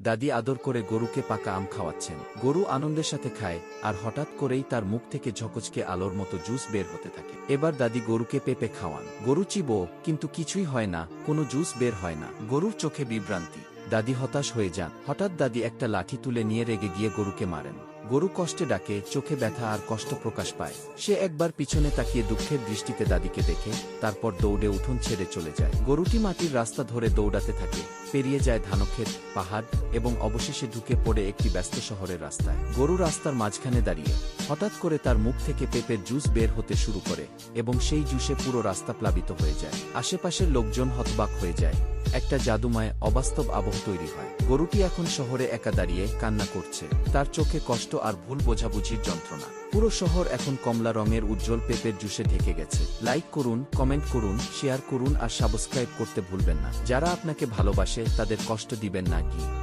দাদি আদর করে গরুকে পাকা আম খাওয়াচ্ছেন। গরু আনন্দের সাথে খায়, আর হঠাৎ করেই তার মুখ থেকে ঝকঝকে আলোর মতো জুস বের হতে থাকে। এবার দাদি গরুকে পেঁপে খাওয়ান। গরু চিবো, কিন্তু কিছুই হয় না, কোনো জুস বের হয় না। গরুর চোখে বিভ্রান্তি। দাদি হতাশ হয়ে যান। হঠাৎ দাদি একটা লাঠি তুলে নিয়ে রেগে গিয়ে গরুকে মারেন। গরু কষ্টে ডাকে, চোখে ব্যথা আর কষ্ট প্রকাশ পায়। সে একবার পিছনে তাকিয়ে দুঃখের দৃষ্টিতে দাদিকে দেখে, তারপর দৌড়ে উঠোন ছেড়ে চলে যায়। গরুটি মাটির রাস্তা ধরে দৌড়াতে থাকে, পেরিয়ে যায় ধানক্ষেত, পাহাড় এবং অবশেষে ঢুকে পড়ে একটি ব্যস্ত শহরের রাস্তায়। গরু রাস্তার মাঝখানে দাঁড়িয়ে, হঠাৎ করে তার মুখ থেকে পেঁপের জুস বের হতে শুরু করে এবং সেই জুসে পুরো রাস্তা প্লাবিত হয়ে যায়। আশেপাশের লোকজন হতবাক হয়ে যায়। একটা জাদুময় অবাস্তব আবহ তৈরি হয়। গরুটি এখন শহরে একা দাঁড়িয়ে কান্না করছে, তার চোখে কষ্ট আর ভুল বোঝাবুঝির যন্ত্রণা। পুরো শহর এখন কমলা রঙের উজ্জ্বল পেঁপের জুসে ঢেকে গেছে। লাইক করুন, কমেন্ট করুন, শেয়ার করুন আর সাবস্ক্রাইব করতে ভুলবেন না। যারা আপনাকে ভালোবাসে তাদের কষ্ট দিবেন না কি।